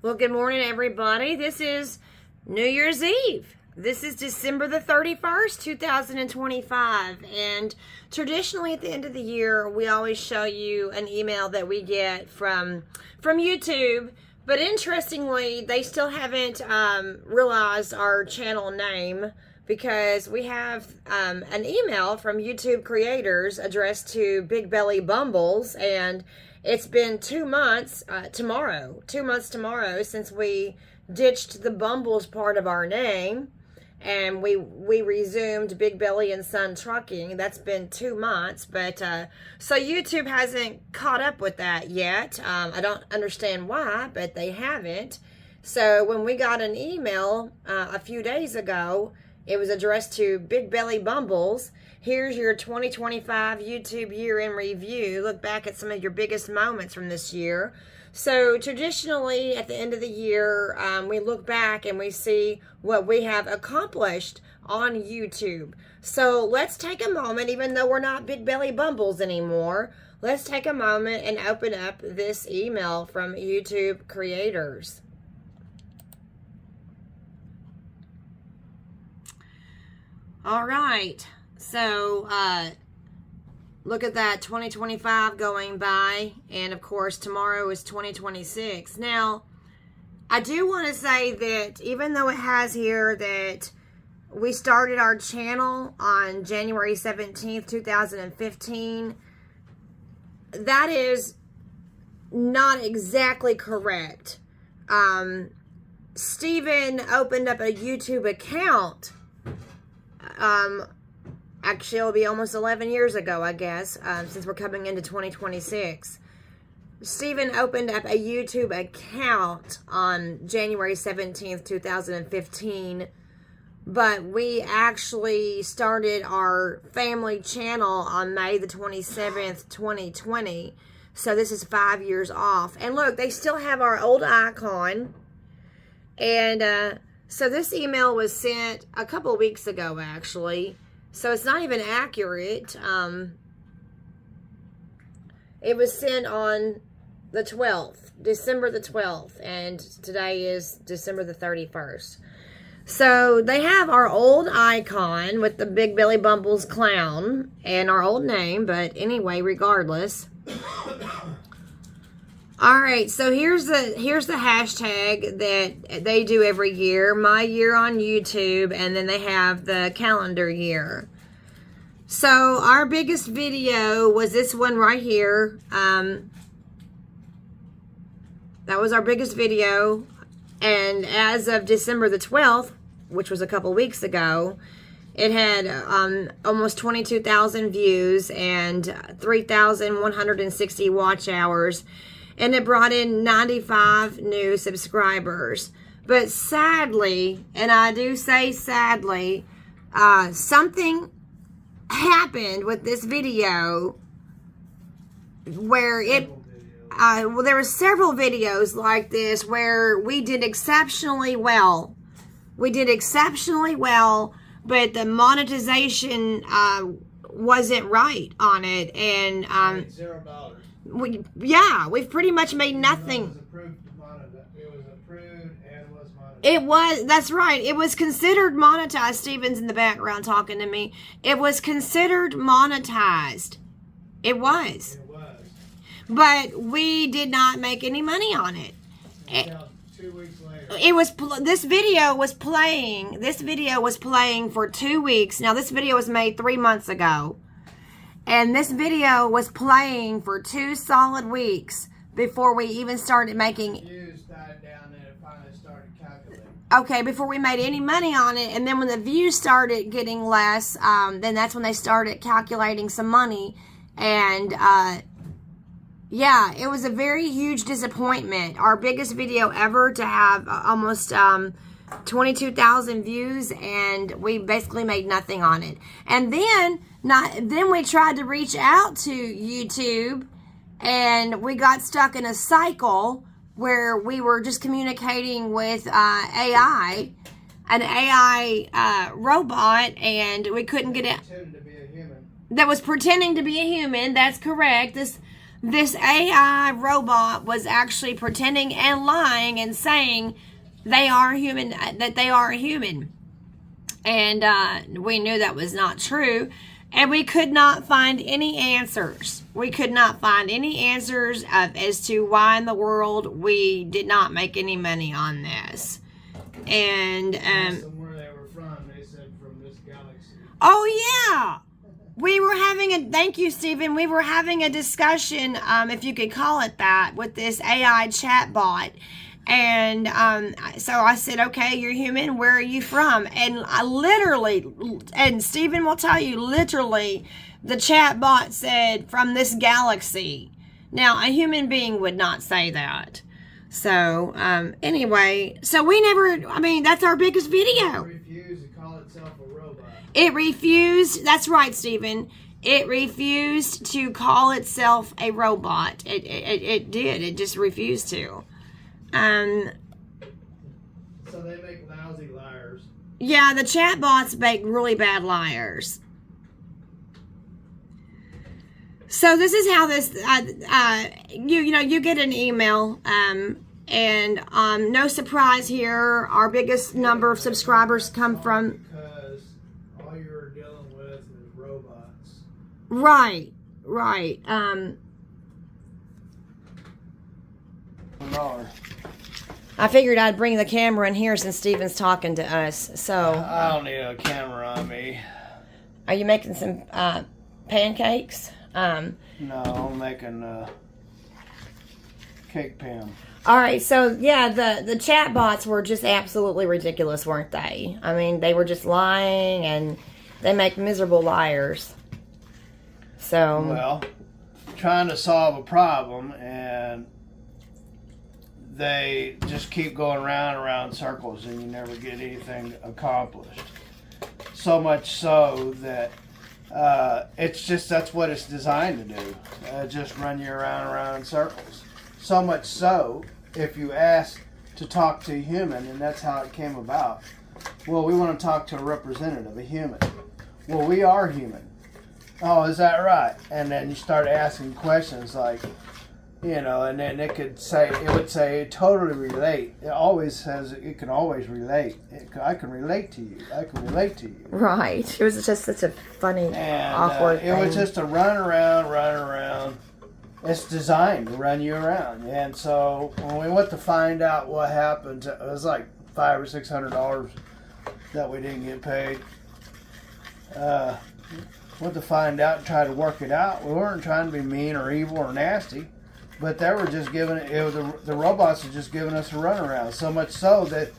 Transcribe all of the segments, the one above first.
Well, good morning, everybody. This is New Year's Eve. This is December the 31st, 2025. And traditionally at the end of the year, we always show you an email that we get from YouTube. But interestingly, they still haven't realized our channel name, because we have an email from YouTube creators addressed to Big Belly Bumbles, and it's been 2 months tomorrow since we ditched the Bumbles part of our name, and we resumed Big Belly and Son Trucking. That's been 2 months, but so YouTube hasn't caught up with that yet. I don't understand why, but they haven't. So when we got an email a few days ago, it was addressed to Big Belly Bumbles. Here's your 2025 YouTube year in review. Look back at some of your biggest moments from this year. So traditionally, at the end of the year, we look back and we see what we have accomplished on YouTube. So let's take a moment, even though we're not Big Belly Bumbles anymore, let's take a moment and open up this email from YouTube creators. All right, so look at that, 2025 going by, and of course tomorrow is 2026. Now, I do want to say that even though it has here that we started our channel on January 17th, 2015, that is not exactly correct. Steven opened up a YouTube account. Actually, it'll be almost 11 years ago, I guess, since we're coming into 2026. Steven opened up a YouTube account on January 17th, 2015, but we actually started our family channel on May the 27th, 2020. So this is 5 years off. And look, they still have our old icon. And, so this email was sent a couple of weeks ago, actually. So it's not even accurate. It was sent on the 12th, December the 12th. And today is December the 31st. So they have our old icon with the Big Belly Bumbles clown and our old name. But anyway, regardless. All right, so here's the hashtag that they do every year, my year on YouTube, and then they have the calendar year. So our biggest video was this one right here. That was our biggest video, and as of December the 12th, which was a couple weeks ago, it had almost 22,000 views and 3,160 watch hours. And it brought in 95 new subscribers. But sadly, and I do say sadly, something happened with this video where it, well, there were several videos like this where we did exceptionally well. We did exceptionally well, but the monetization wasn't right on it. And $0. We've pretty much made nothing. It was approved and was monetized. It was, that's right. It was considered monetized. Steven's in the background talking to me. It was considered monetized. It was. It was. But we did not make any money on it. Until 2 weeks later. It was, this video was playing for 2 weeks. Now, this video was made 3 months ago. And this video was playing for 2 solid weeks before we even started making... Views died down and it finally started calculating. Okay, before we made any money on it. And then when the views started getting less, then that's when they started calculating some money. And, yeah, it was a very huge disappointment. Our biggest video ever to have almost 22,000 views, and we basically made nothing on it. And then we tried to reach out to YouTube, and we got stuck in a cycle where we were just communicating with AI, an AI robot, and we couldn't get it. Pretending to be a human. That was pretending to be a human. That's correct. this AI robot was actually pretending and lying and saying they are human, that they are human. And we knew that was not true. And we could not find any answers. We could not find any answers as to why in the world we did not make any money on this. And Asked them where they were from. They said from this galaxy. oh yeah, we were having a, thank you, Stephen. We were having a discussion, if you could call it that, with this AI chatbot. And so I said, okay, you're human. Where are you from? And I literally, and Stephen will tell you, literally, the chatbot said, from this galaxy. Now, a human being would not say that. So, anyway, so we never, I mean, that's our biggest video. It refused to call itself a robot. It refused, that's right, Stephen. It refused to call itself a robot. It did. It just refused to. So they make lousy liars. Yeah, the chatbots make really bad liars. So this is how this, you get an email, and no surprise here, our biggest number of subscribers come from. Because all you're dealing with is robots. Right. I figured I'd bring the camera in here since Steven's talking to us. So, I don't need a camera on me. are you making some pancakes? No, I'm making cake pan. All right, so yeah, the chatbots were just absolutely ridiculous, weren't they? I mean, they were just lying, and they make miserable liars. So, Well, trying to solve a problem, and they just keep going round and round circles, and you never get anything accomplished. So much so that it's just, that's what it's designed to do. Just run you around and round in circles. So much so, if you ask to talk to a human, and that's how it came about. Well, we want to talk to a representative, a human. Well, we are human. Oh, is that right? And then you start asking questions like, and then it would say totally relate. It always says it can always relate. I can relate to you. I can relate to you. right. It was just such a funny, And awkward it was just a run around. It's designed to run you around. And so when we went to find out what happened, it was like $500 or $600 that we didn't get paid. Went to find out and try to work it out. We weren't trying to be mean or evil or nasty. But they were just giving the robots are just giving us a runaround. So much so that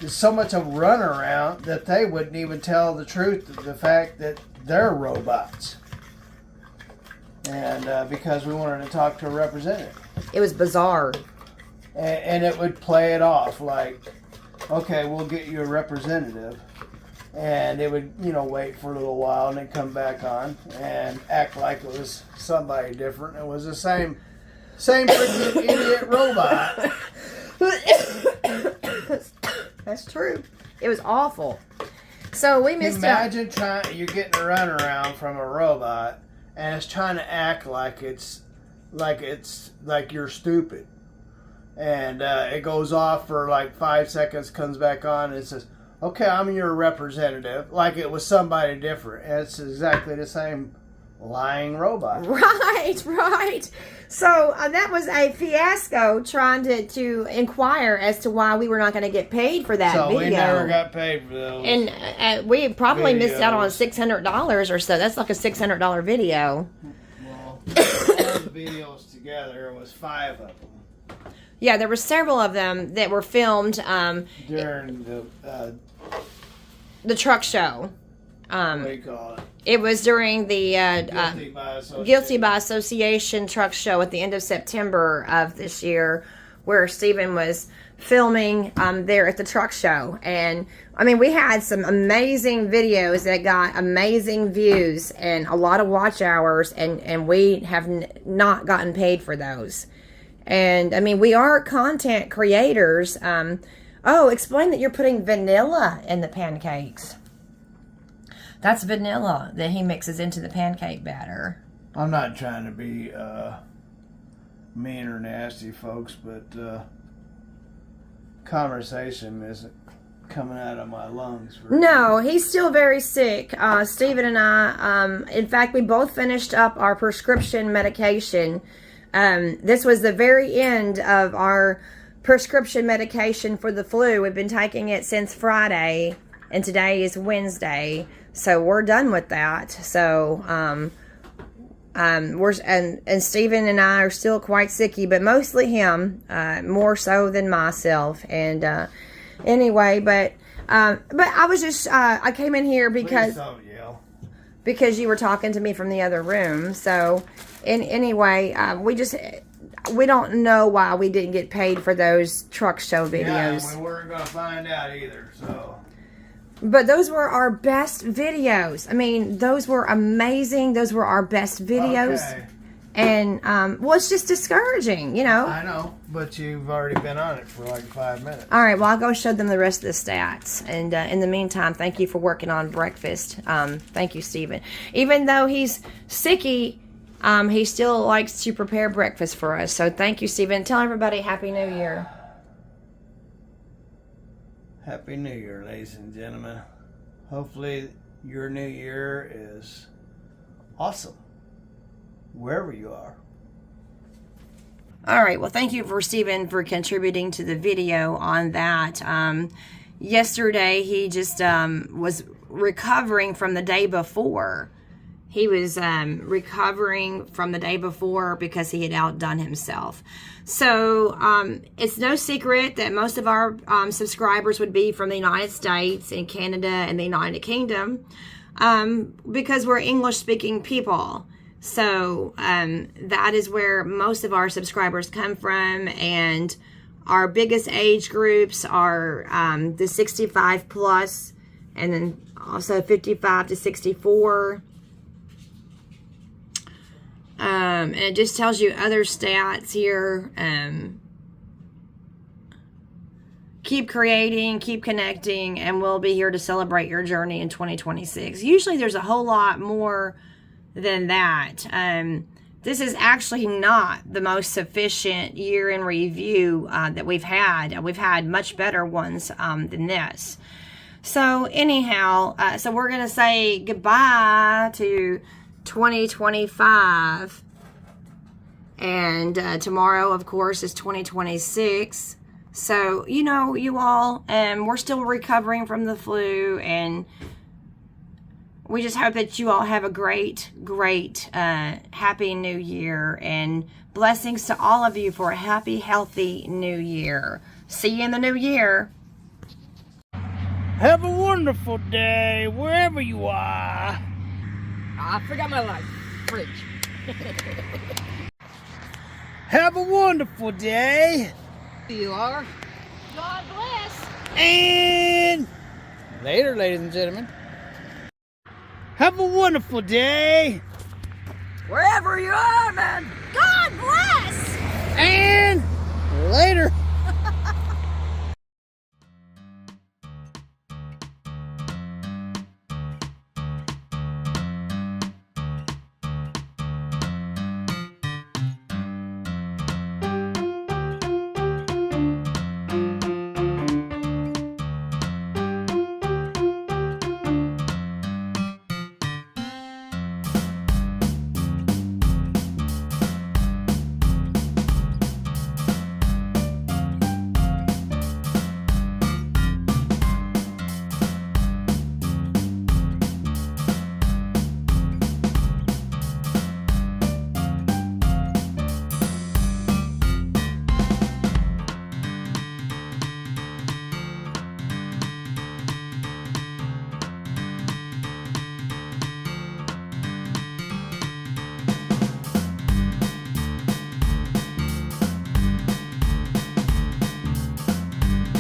there's so much of a runaround that they wouldn't even tell the truth of the fact that they're robots. And because we wanted to talk to a representative. It was bizarre. And it would play it off like, okay, we'll get you a representative. And it would, wait for a little while and then come back on and act like it was somebody different. It was the same freaking idiot robot. That's true. It was awful. So we missed out. Imagine you're getting a runaround from a robot, and it's trying to act like you're stupid, and it goes off for like 5 seconds, comes back on, and it says, "Okay, I'm your representative," like it was somebody different, and it's exactly the same lying robot. Right. So that was a fiasco trying to inquire as to why we were not going to get paid for that video. So we never got paid for those. And we probably missed out on $600 or so. That's like a $600 video. Well, all the videos together was 5 of them. Yeah, there were several of them that were filmed during the truck show. What do you call it? It was during the Guilty by Association truck show at the end of September of this year, where Stephen was filming there at the truck show. And I mean, we had some amazing videos that got amazing views and a lot of watch hours, and we have not gotten paid for those. And I mean, we are content creators. Explain that you're putting vanilla in the pancakes. That's vanilla that he mixes into the pancake batter. I'm not trying to be mean or nasty, folks, but conversation isn't coming out of my lungs. No, he's still very sick. Stephen and I, in fact, we both finished up our prescription medication. This was the very end of our prescription medication for the flu. We've been taking it since Friday, and today is Wednesday, so we're done with that. So, and Stephen and I are still quite sicky, but mostly him, more so than myself. And anyway, but I was just I came in here because Please don't yell. because you were talking to me from the other room. So, anyway, we don't know why we didn't get paid for those truck show videos. Yeah, we weren't gonna find out either. So. But those were our best videos. I mean, those were amazing. Those were our best videos. Okay. And, well, it's just discouraging, you know. I know, but you've already been on it for like 5 minutes. All right, well, I'll go show them the rest of the stats. And in the meantime, thank you for working on breakfast. Thank you, Stephen. Even though he's sicky, he still likes to prepare breakfast for us. So thank you, Stephen. Tell everybody Happy New Year. Happy New Year, ladies and gentlemen. Hopefully your new year is awesome, wherever you are. All right, well, thank you for Stephen for contributing to the video on that. Yesterday, he just was recovering from the day before. He was recovering from the day before because he had outdone himself. So it's no secret that most of our subscribers would be from the United States and Canada and the United Kingdom because we're English-speaking people. So that is where most of our subscribers come from, and our biggest age groups are the 65 plus, and then also 55 to 64. And it just tells you other stats here. Keep creating, keep connecting, and we'll be here to celebrate your journey in 2026. Usually there's a whole lot more than that. This is actually not the most sufficient year in review that we've had. We've had much better ones than this. So anyhow, so we're going to say goodbye to 2025, and tomorrow of course is 2026. So you know, you all, we're still recovering from the flu, and we just hope that you all have a great happy new year, and blessings to all of you for a happy, healthy new year. See you in the new year. Have a wonderful day wherever you are. I forgot my life. Fridge. Have a wonderful day. You are. God bless. And later, ladies and gentlemen. Have a wonderful day. Wherever you are, man. God bless. And later.